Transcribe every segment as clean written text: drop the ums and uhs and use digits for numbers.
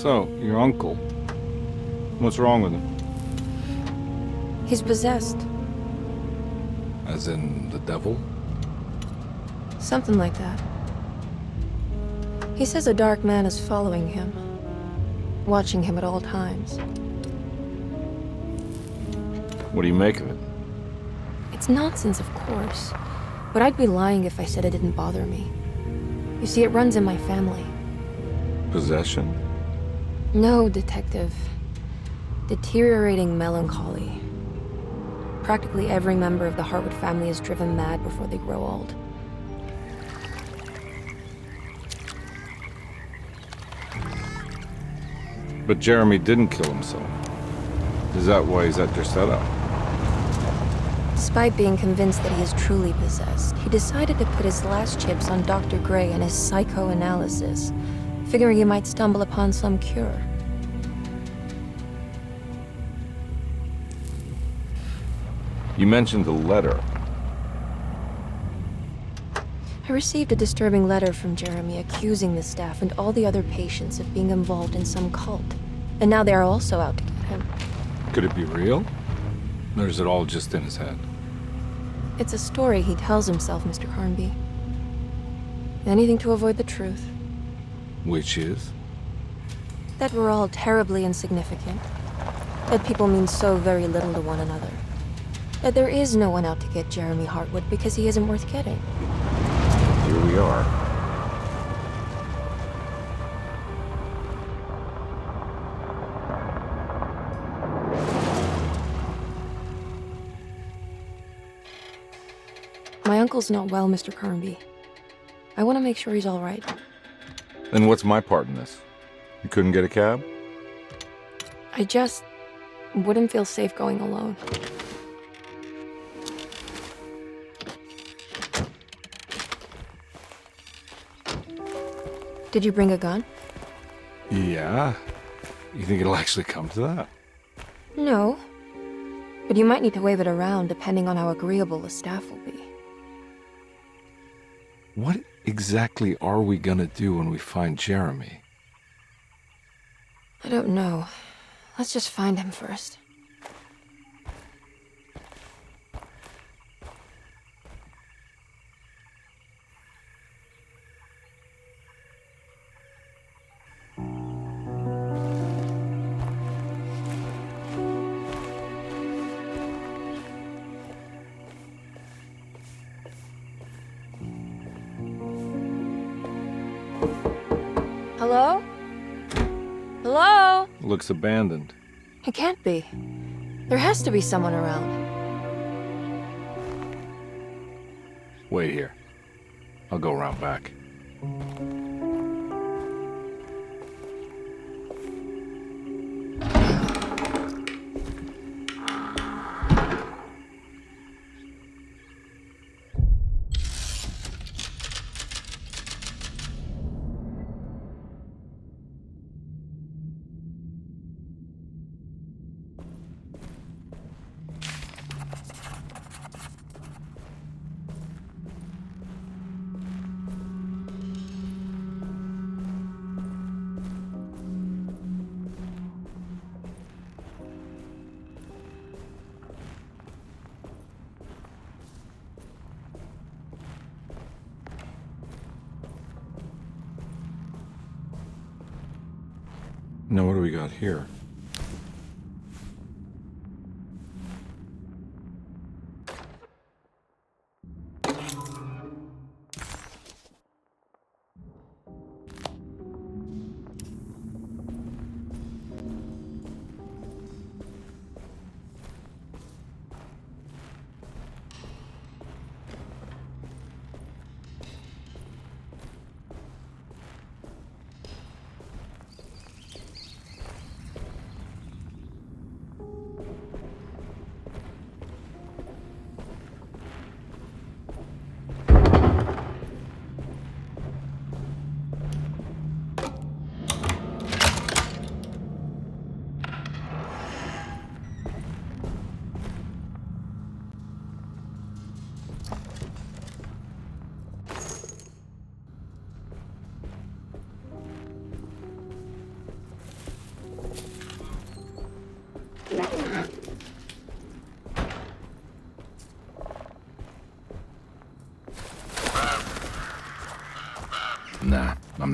So, your uncle. What's wrong with him? He's possessed. As in the devil? Something like that. He says a dark man is following him, watching him at all times. What do you make of it? It's nonsense, of course, but I'd be lying if I said it didn't bother me. You see, it runs in my family. Possession? No, Detective. Deteriorating melancholy. Practically every member of the Hartwood family is driven mad before they grow old. But Jeremy didn't kill himself. Is that why he's at your setup? Despite being convinced that he is truly possessed, he decided to put his last chips on Dr. Gray and his psychoanalysis, figuring he might stumble upon some cure. You mentioned the letter. I received a disturbing letter from Jeremy accusing the staff and all the other patients of being involved in some cult. And now they are also out to get him. Could it be real? Or is it all just in his head? It's a story he tells himself, Mr. Carnby. Anything to avoid the truth. Which is? That we're all terribly insignificant. That people mean so very little to one another. That there is no one out to get Jeremy Hartwood because he isn't worth getting. Here we are. My uncle's not well, Mr. Carnby. I want to make sure he's all right. Then what's my part in this? You couldn't get a cab? I just wouldn't feel safe going alone. Did you bring a gun? Yeah. You think it'll actually come to that? No. But you might need to wave it around depending on how agreeable the staff will be. What exactly are we gonna do when we find Jeremy? I don't know. Let's just find him first. Hello? Hello? Looks abandoned. It can't be. There has to be someone around. Wait here. I'll go around back. Now what do we got here?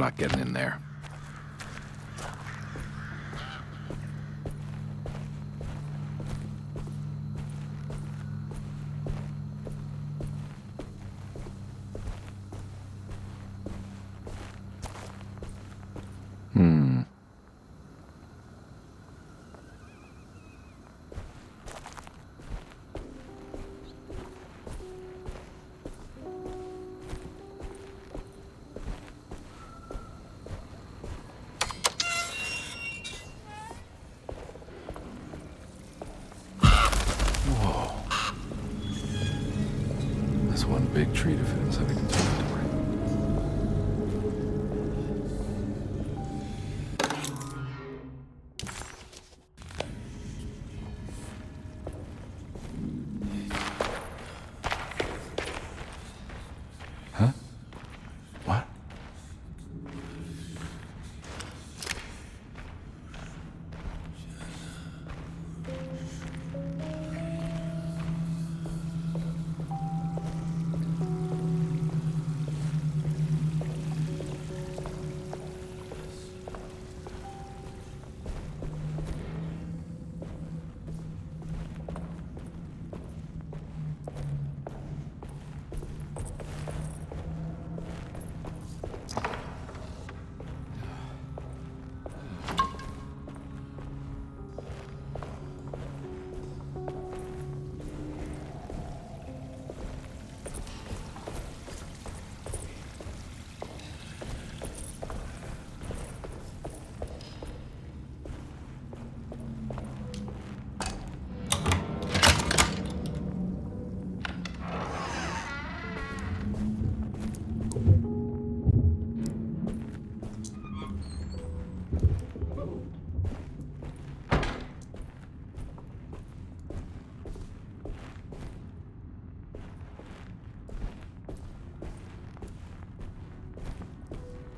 not getting in there. That's one big tree to fit inside a container door. Huh? What?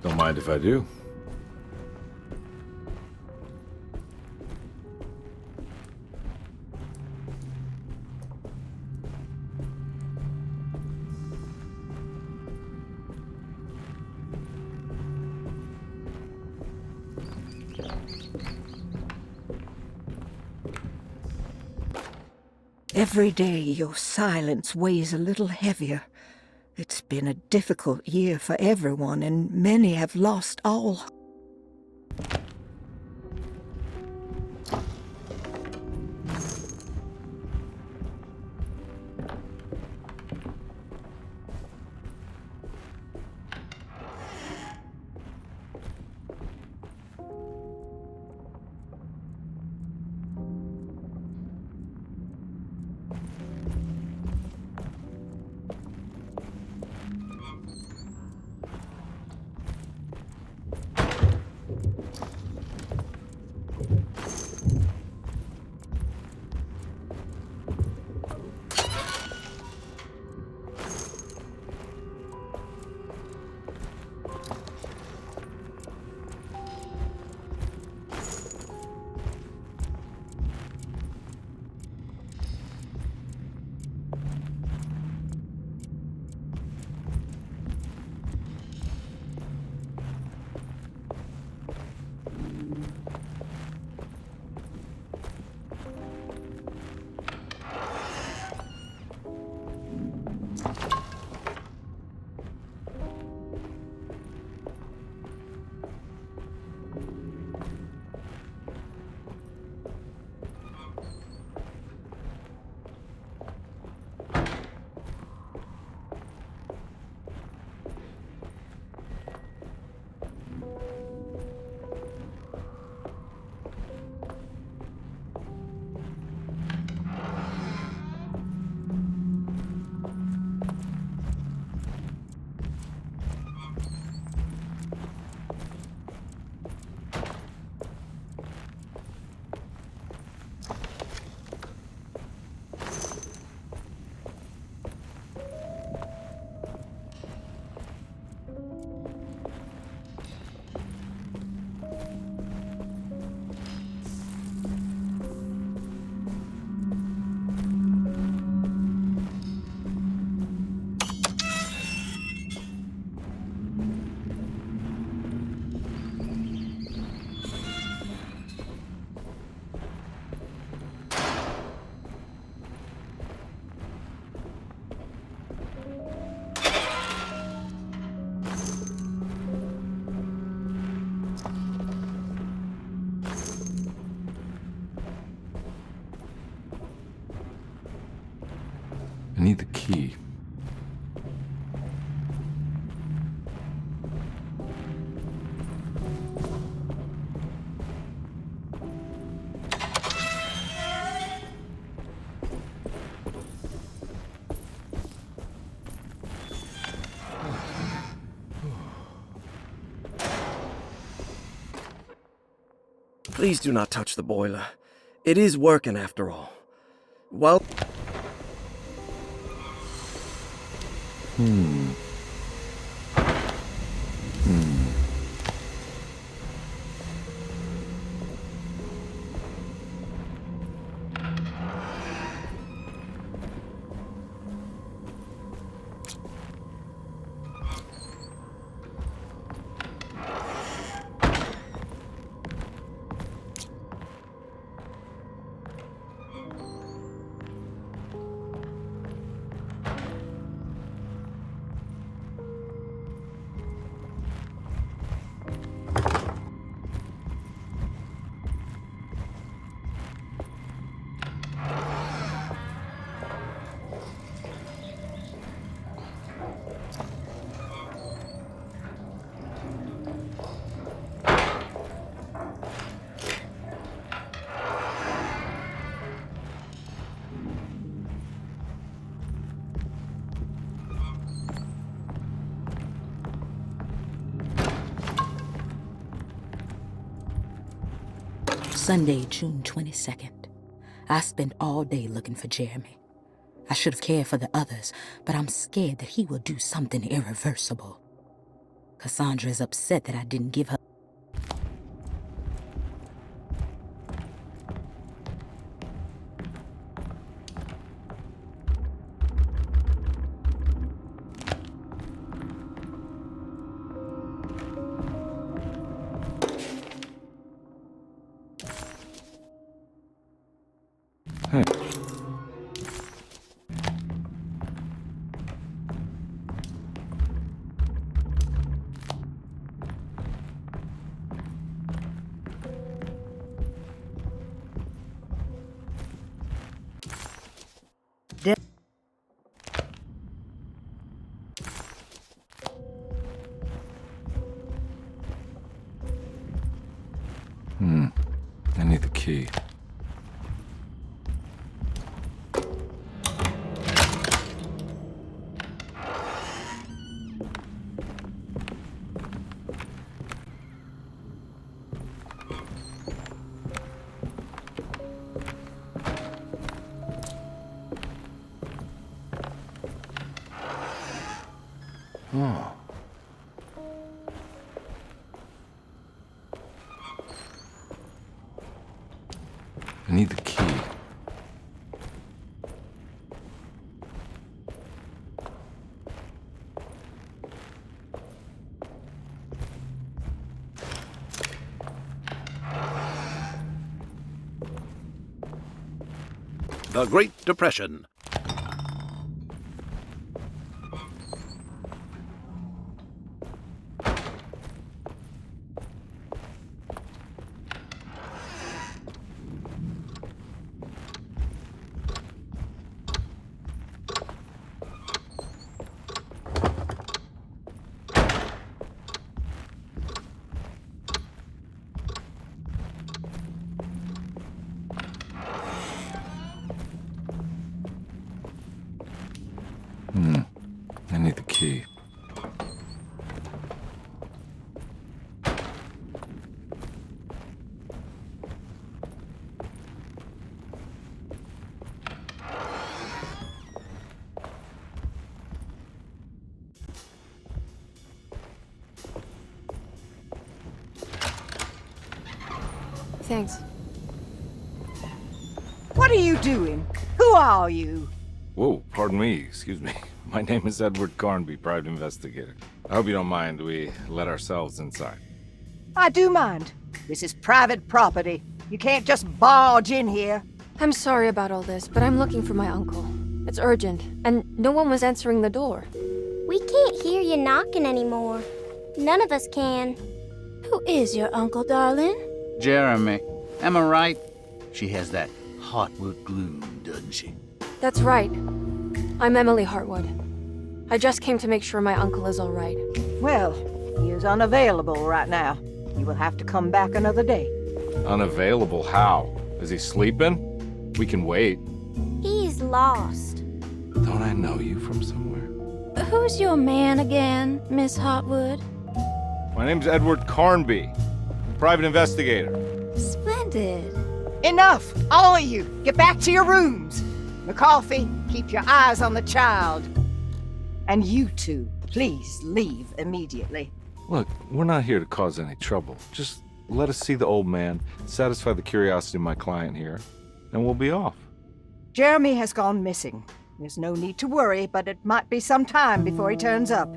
Don't mind if I do. Every day your silence weighs a little heavier. It's been a difficult year for everyone, and many have lost all. need the key. Please do not touch the boiler. It is working after all. Well... Sunday, June 22nd. I spent all day looking for Jeremy. I should have cared for the others, but I'm scared that he will do something irreversible. Cassandra is upset that I didn't give her... Hey. I need the key. Oh. I need the key. The Great Depression. I need the key. Thanks. What are you doing? Who are you? Whoa, pardon me, excuse me. My name is Edward Carnby, private investigator. I hope you don't mind we let ourselves inside. I do mind. This is private property. You can't just barge in here. I'm sorry about all this, but I'm looking for my uncle. It's urgent, and no one was answering the door. We can't hear you knocking anymore. None of us can. Who is your uncle, darling? Jeremy. Am I right? She has that hot wood gloom, doesn't she? That's right. I'm Emily Hartwood. I just came to make sure my uncle is all right. Well, he is unavailable right now. You will have to come back another day. Unavailable how? Is he sleeping? We can wait. He's lost. Don't I know you from somewhere? Who's your man again, Miss Hartwood? My name's Edward Carnby, private investigator. Splendid. Enough! All of you! Get back to your rooms! McCarthy, keep your eyes on the child. And you two, please leave immediately. Look, we're not here to cause any trouble. Just let us see the old man, satisfy the curiosity of my client here, and we'll be off. Jeremy has gone missing. There's no need to worry, but it might be some time before he turns up.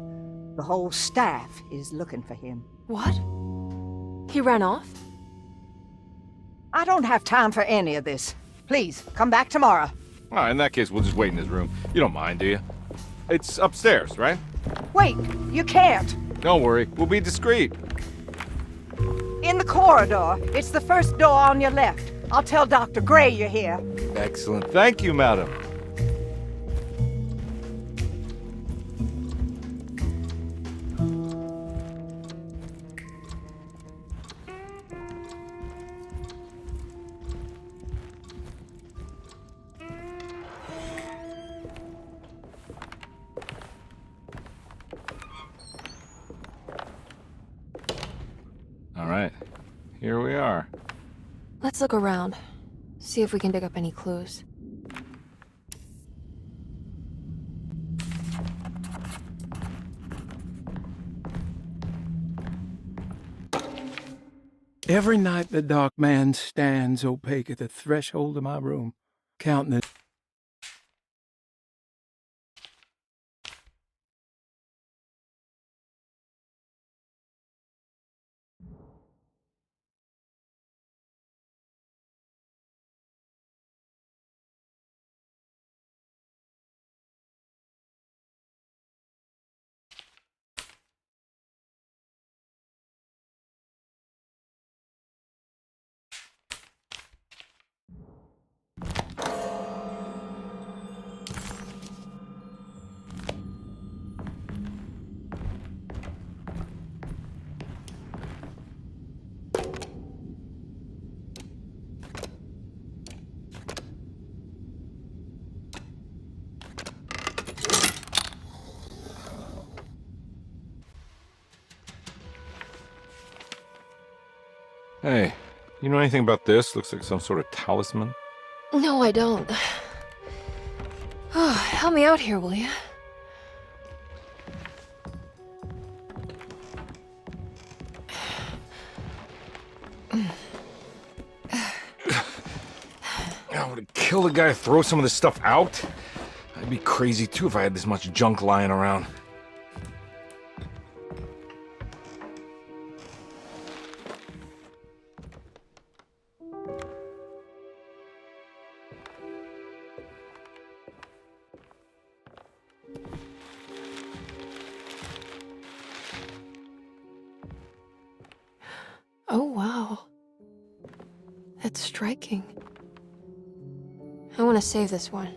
The whole staff is looking for him. What? He ran off? I don't have time for any of this. Please, come back tomorrow. All right, in that case, we'll just wait in his room. You don't mind, do you? It's upstairs, right? Wait, you can't. Don't worry, we'll be discreet. In the corridor. It's the first door on your left. I'll tell Dr. Gray you're here. Excellent. Thank you, madam. All right, here we are. Let's look around. See if we can dig up any clues. Every night the dark man stands opaque at the threshold of my room, counting the... Hey, you know anything about this? Looks like some sort of talisman. No, I don't. Oh, help me out here, will you? I would kill the guy to throw some of this stuff out. I'd be crazy too if I had this much junk lying around. Oh, wow. That's striking. I want to save this one.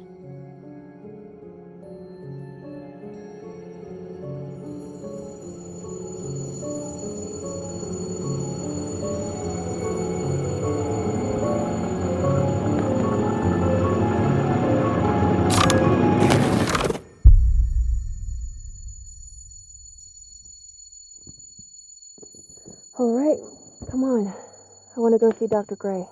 All right, come on. I want to go see Dr. Gray.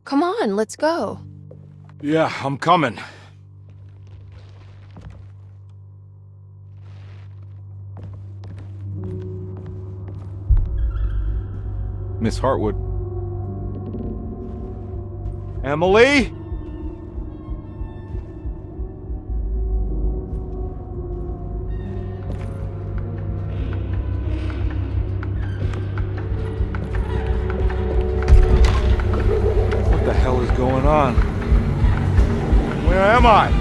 Come on, let's go. Yeah, I'm coming. Miss Hartwood. Emily? What the hell is going on? Where am I?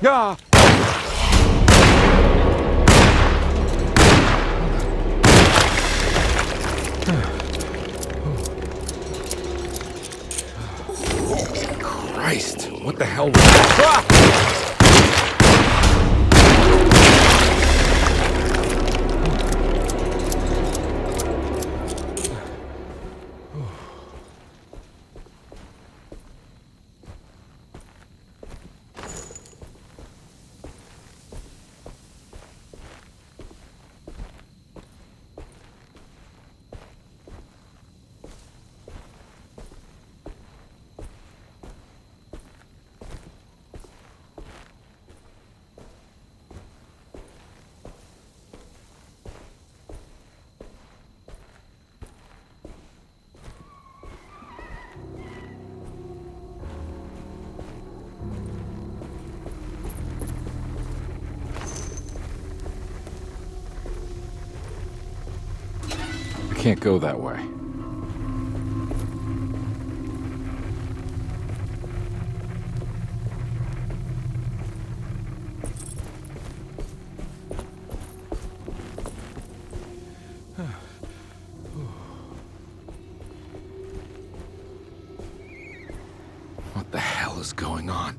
Ah! Christ, what the hell was that? I can't go that way. What the hell is going on?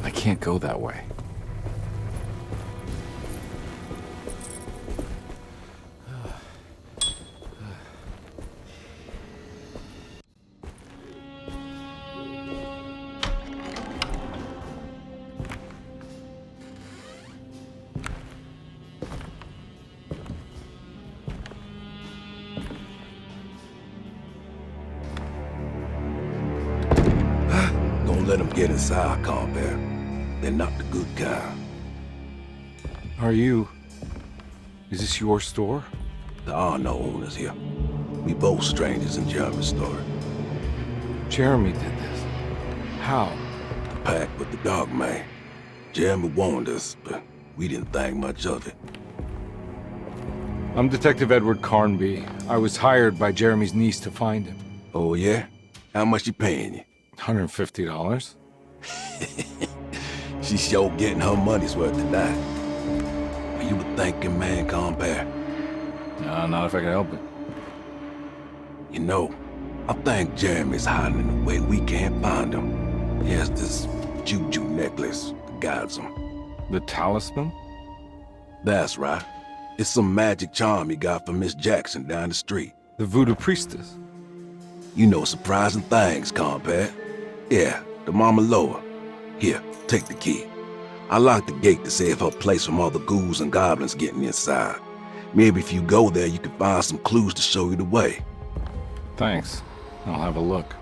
I can't go that way. Don't let them get inside, combat. They're not the good kind. Are you... Is this your store? There are no owners here. We both strangers in Jeremy's story. Jeremy did this. How? The pact with the Dark Man. Jeremy warned us, but we didn't think much of it. I'm Detective Edward Carnby. I was hired by Jeremy's niece to find him. Oh, yeah? How much she paying you? $150. She's sure getting her money's worth tonight. Are you a thinking man, compare? No, not if I can help it. You know, I think Jeremy's hiding in a way we can't find him. He has this juju necklace that guides him. The talisman? That's right. It's some magic charm he got from Miss Jackson down the street. The voodoo priestess? You know surprising things, compare. Yeah, the Mama Loa. Here, take the key. I locked the gate to save her place from all the ghouls and goblins getting inside. Maybe if you go there, you can find some clues to show you the way. Thanks. I'll have a look.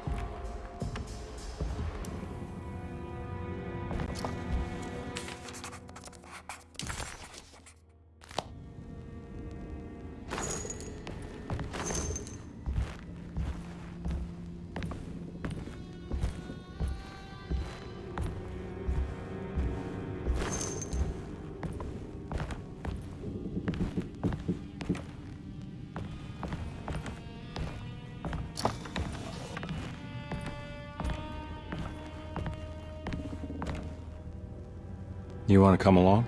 You want to come along?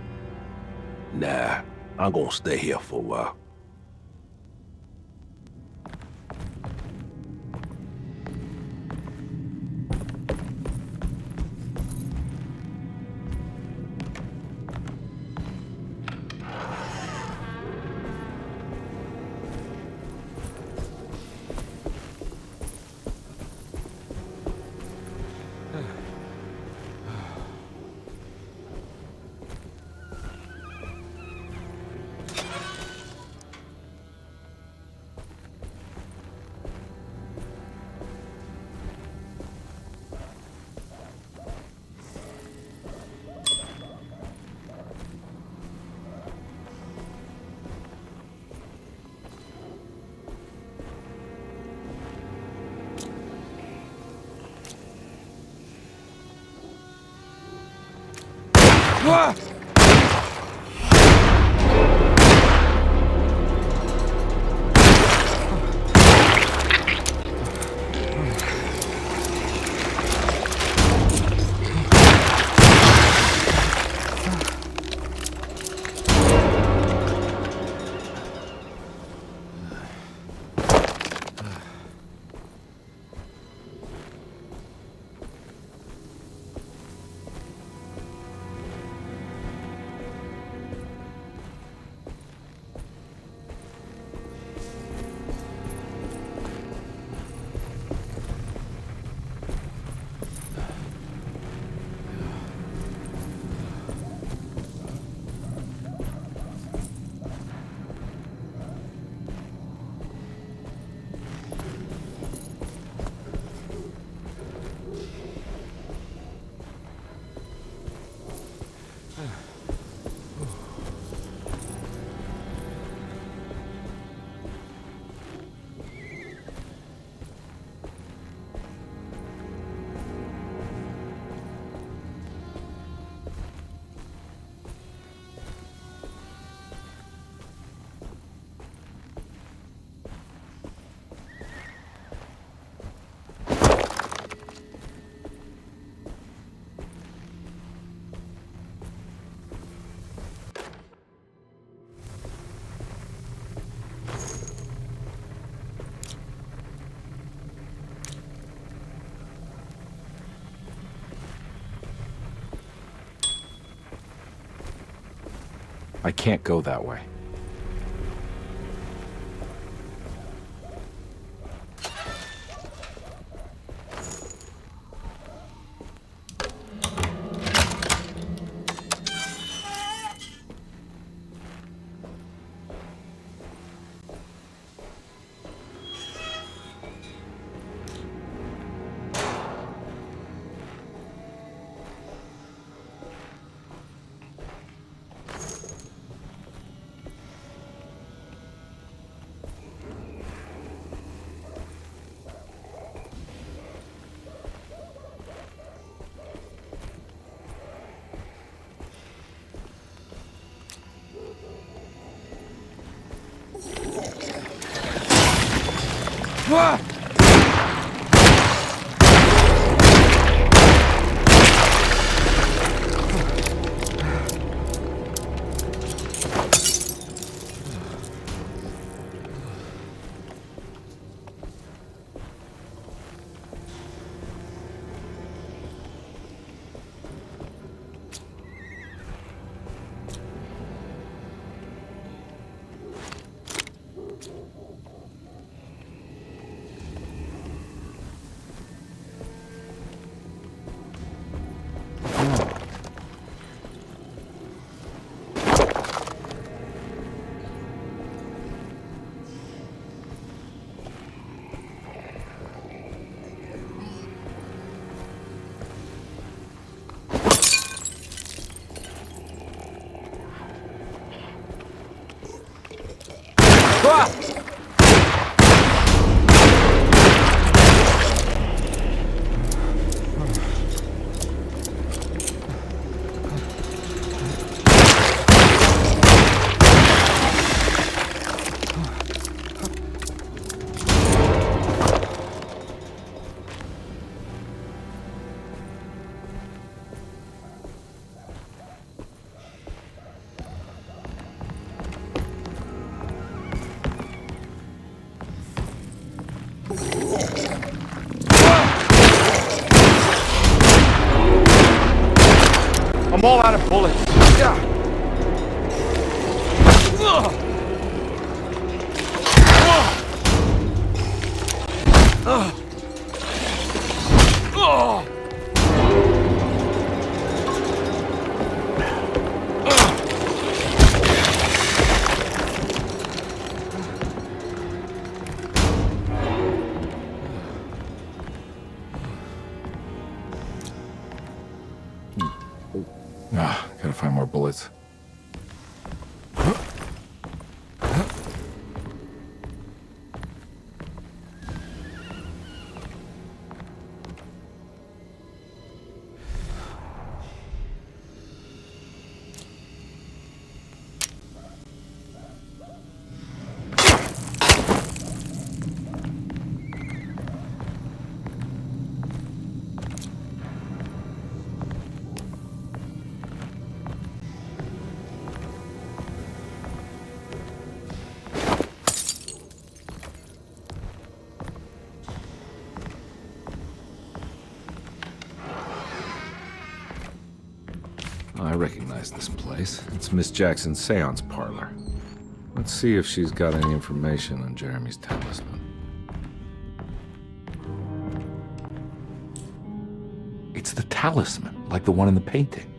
Nah, I'm gonna stay here for a while. I can't go that way. I'm all out of bullets. Yeah. Gotta find more bullets. recognize this place. It's Miss Jackson's seance parlor. Let's see if she's got any information on Jeremy's talisman. It's the talisman, like the one in the painting.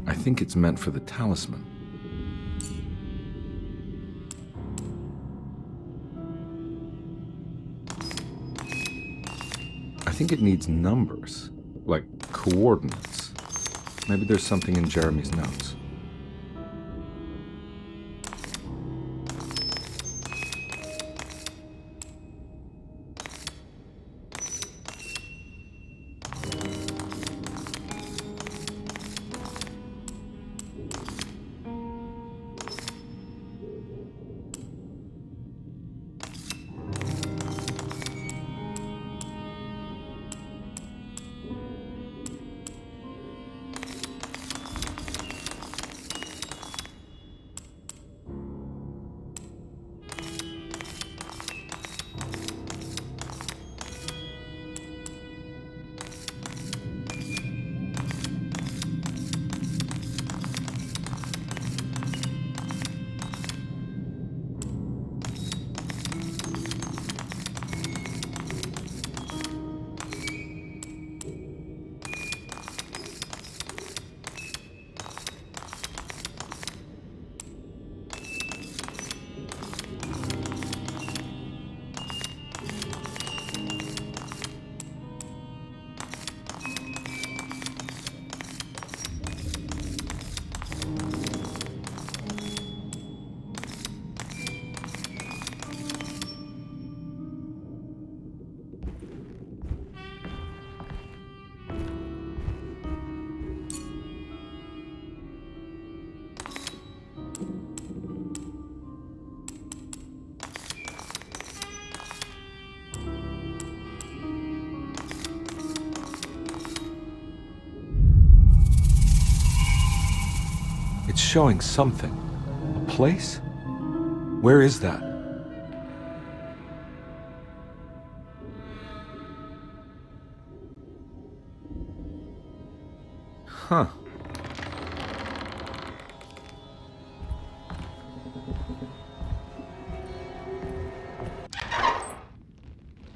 I think it's meant for the talisman. I think it needs numbers, like coordinates. Maybe there's something in Jeremy's notes. It's showing something. A place? Where is that? Huh.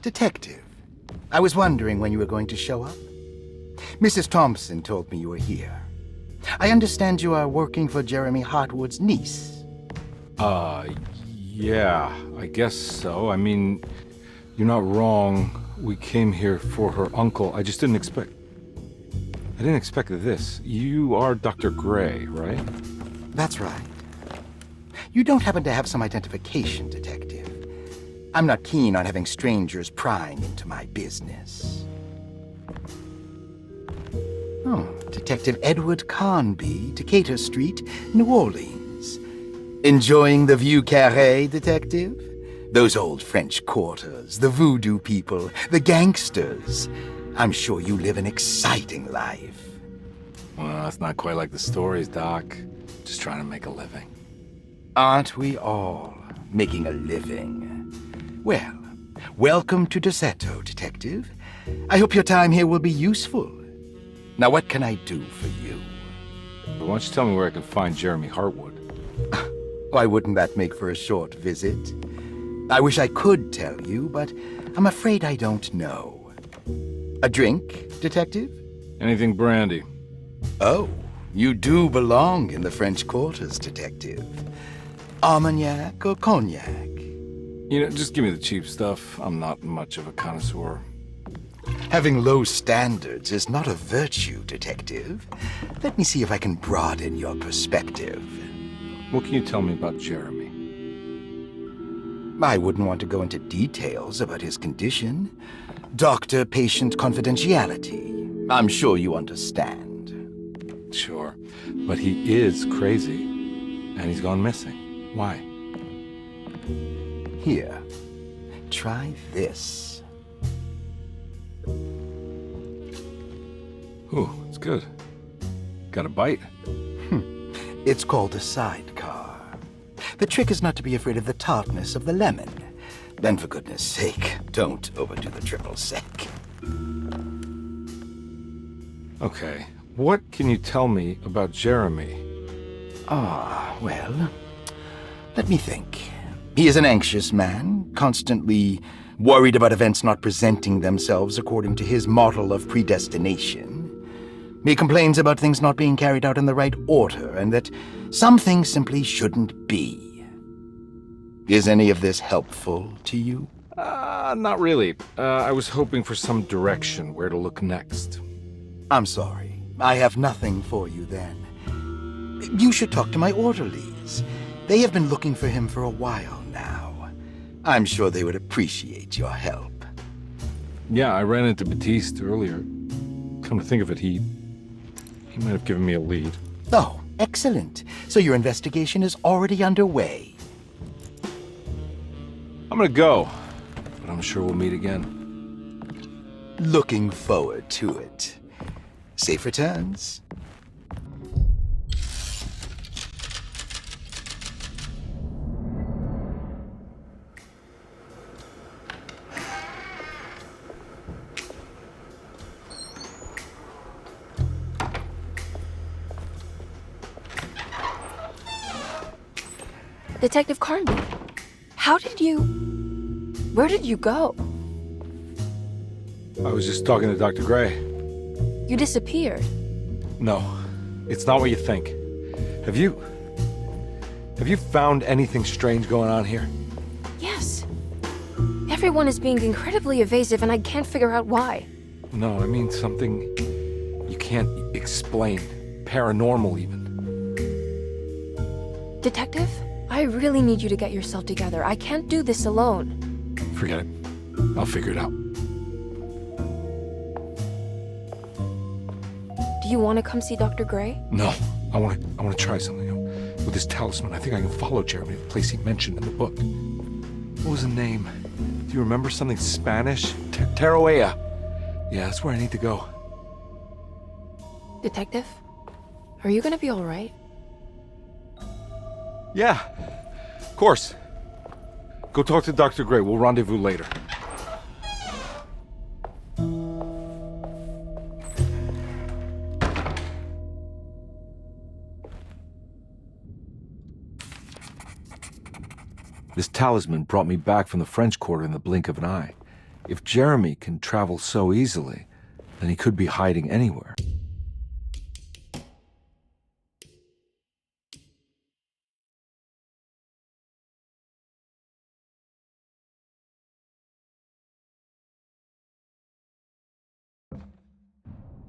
Detective, I was wondering when you were going to show up. Mrs. Thompson told me you were here. I understand you are working for Jeremy Hartwood's niece. Yeah, I guess so. I mean, you're not wrong. We came here for her uncle. I just didn't expect... I didn't expect this. You are Dr. Gray, right? That's right. You don't happen to have some identification, Detective. I'm not keen on having strangers prying into my business. Oh, Detective Edward Carnby, Decatur Street, New Orleans. Enjoying the Vieux Carré, Detective? Those old French quarters, the voodoo people, the gangsters. I'm sure you live an exciting life. Well, that's not quite like the stories, Doc. Just trying to make a living. Aren't we all making a living? Well, welcome to Deseto, Detective. I hope your time here will be useful. Now, what can I do for you? Why don't you tell me where I can find Jeremy Hartwood? Why wouldn't that make for a short visit? I wish I could tell you, but I'm afraid I don't know. A drink, Detective? Anything brandy. Oh, you do belong in the French quarters, Detective. Armagnac or cognac? You know, just give me the cheap stuff. I'm not much of a connoisseur. Having low standards is not a virtue, Detective. Let me see if I can broaden your perspective. What can you tell me about Jeremy? I wouldn't want to go into details about his condition. Doctor-patient confidentiality, I'm sure you understand. Sure. But he is crazy. And he's gone missing. Why? Here, try this. Ooh, it's good. Got a bite? It's called a sidecar. The trick is not to be afraid of the tartness of the lemon. Then, for goodness sake, don't overdo the triple sec. Okay. What can you tell me about Jeremy? Well, let me think. He is an anxious man, constantly worried about events not presenting themselves according to his model of predestination. He complains about things not being carried out in the right order, and that some things simply shouldn't be. Is any of this helpful to you? Not really. I was hoping for some direction where to look next. I'm sorry. I have nothing for you then. You should talk to my orderlies. They have been looking for him for a while now. I'm sure they would appreciate your help. Yeah, I ran into Batiste earlier. Come to think of it, he might have given me a lead. Oh, excellent. So your investigation is already underway. I'm gonna go, but I'm sure we'll meet again. Looking forward to it. Safe returns. Detective Carnby, where did you go? I was just talking to Dr. Gray. You disappeared. No, it's not what you think. Have you found anything strange going on here? Yes. Everyone is being incredibly evasive and I can't figure out why. No, I mean something you can't explain. Paranormal, even. Detective, I really need you to get yourself together. I can't do this alone. Forget it. I'll figure it out. Do you want to come see Dr. Gray? No, I want to try something. With this talisman, I think I can follow Jeremy to the place he mentioned in the book. What was the name? Do you remember something Spanish? Tarawea. Yeah, that's where I need to go. Detective, are you gonna be all right? Yeah, of course. Go talk to Dr. Gray. We'll rendezvous later. This talisman brought me back from the French Quarter in the blink of an eye. If Jeremy can travel so easily, then he could be hiding anywhere.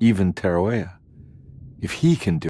Even Tarawea. If he can do